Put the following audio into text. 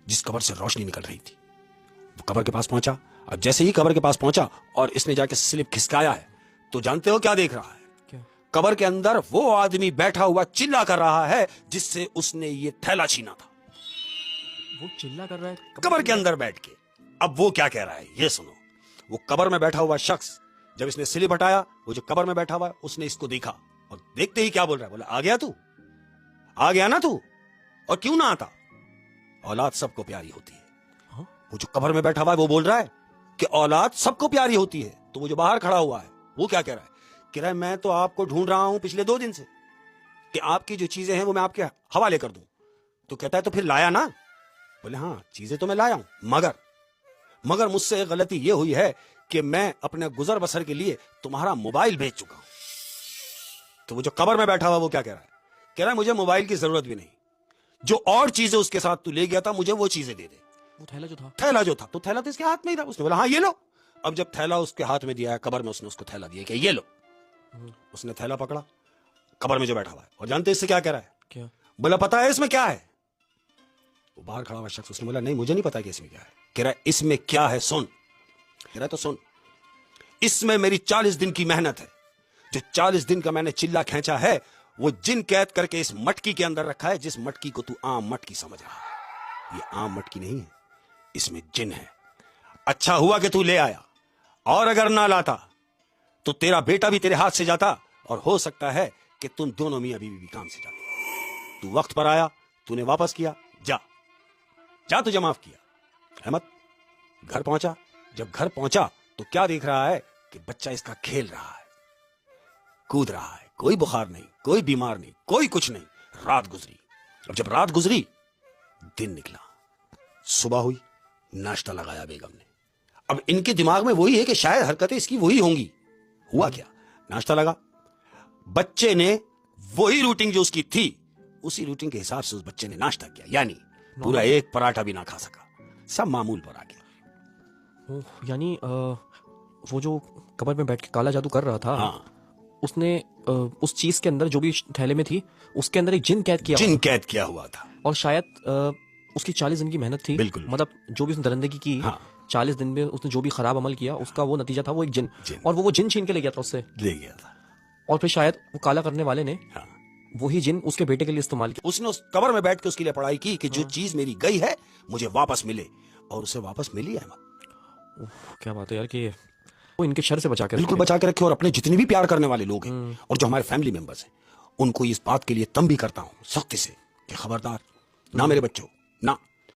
जिस कब्र से रोशनी निकल रही थी। वो कब्र के पास पहुंचा। अब जैसे ही कब्र के पास पहुंचा और इसने जाके स्लिप खिसकाया है, तो जानते हो क्या देख रहा है? क्या? कब्र के अंदर वो आदमी बैठा हुआ चिल्ला कर रहा है जिससे उसने ये थैला छीना था। वो चिल्ला कर रहा है कब्र के अंदर बैठ के। अब वो क्या कह रहा है ये सुनो। वो कब्र में बैठा हुआ शख्स जब इसने स्लिप हटाया, वो जो कब्र में बैठा हुआ है उसने इसको देखा और देखते ही क्या बोल रहा है? बोला, आ गया तू, आ गया ना तू, और क्यों ना आता? औलाद सबको प्यारी होती है। हाँ? वो जो कब्र में बैठा हुआ है वो बोल रहा है कि औलाद सबको प्यारी होती है। तो वो जो बाहर खड़ा हुआ है वो क्या कह रहा है? कह रहा है मैं तो आपको ढूंढ रहा हूं पिछले 2 दिन से कि आपकी जो चीजें हैं वो मैं आपके हवाले कर दूं। तो कहता है तो फिर लाया ना? बोले हाँ, चीजें तो मैं लाया हूं, मगर मुझसे एक गलती ये हुई है कि मैं अपने गुजर बसर के लिए तुम्हारा मोबाइल भेज चुका हूं। तो वो जो कब्र में बैठा हुआ वो क्या कह रहा है? कह रहा है मुझे मोबाइल की जरूरत भी नहीं, जो और चीजें उसके साथ तू ले गया था मुझे वो चीजें दे दे। वो थैला जो था, तो थैला तो इसके हाथ में ही था। उसने बोला हाँ ये लो। अब जब थैला उसके हाथ में दिया है कब्र में, उसने उसको थैला दिया कि ये लो। उसने थैला पकड़ा, कब्र में जो बैठा हुआ है, और जानते इससे क्या कह रहा है? क्या? बोला पता है इसमें क्या है? वो बाहर खड़ा हुआ शख्स, उसने बोला नहीं मुझे नहीं पता कि इसमें क्या है। कह रहा है इसमें क्या है सुन। कह रहा है तो सुन, इसमें मेरी 40 दिन की मेहनत है। जो 40 दिन का मैंने चिल्ला खींचा है वो जिन कैद करके इस मटकी के अंदर रखा है, जिस मटकी को तू आम मटकी समझ रहा है। ये आम मटकी नहीं है, इसमें जिन है। अच्छा हुआ कि तू ले आया, और अगर ना लाता तो तेरा बेटा भी तेरे हाथ से जाता, और हो सकता है कि तुम दोनों मियां बीवी भी काम से जाते। तू वक्त पर आया, तूने वापस किया, जा तुझे माफ किया। अहमद घर पहुंचा। जब घर पहुंचा तो क्या देख रहा है कि बच्चा इसका खेल रहा है, कूद रहा है, कोई बुखार नहीं, कोई बीमार नहीं, कोई कुछ नहीं। रात गुजरी। अब जब रात गुजरी, दिन निकला, सुबह हुई, नाश्ता लगाया बेगम ने। अब इनके दिमाग में वही है कि शायद हरकतें इसकी वही होंगी। हुआ क्या? नाश्ता लगा, बच्चे ने वही रूटीन जो उसकी थी, उसी रूटीन के हिसाब से उस बच्चे ने नाश्ता किया, यानी पूरा एक पराठा भी ना खा सका, सब मामूल पर आ गया। यानी वो जो कब्र में बैठ के काला जादू कर रहा था, हाँ, उसने उस चीज के अंदर जो भी थैले में थी उसके अंदर एक जिन कैद किया जिन हुआ था। कैद किया हुआ था। और शायद उसकी 40 दिन की मेहनत थी। बिल्कुल। मतलब जो भी उसने दरिंदगी की, हाँ। 40 दिन में उसने जो भी खराब अमल किया उसका वो नतीजा था, वो एक जिन। जिन। और वो जिन छीन के ले गया था उससे, ले गया था। और फिर शायद वो काला करने वाले ने हाँ। वही जिन उसके बेटे के लिए इस्तेमाल किया। उसने उस कब्र में बैठ के उसके लिए पढ़ाई की कि जो चीज मेरी गई है मुझे वापस मिले, और उसे वापस मिली है। क्या बात है यार कि वो इनके शर से बचा के बिल्कुल रखे। बचा के रखे। और अपने जितने भी प्यार करने वाले लोग हैं और जो हमारे फैमिली मेंबर्स हैं, उनको इस बात के लिए तंबी करता हूं सख्ती से कि खबरदार, ना मेरे बच्चों, ना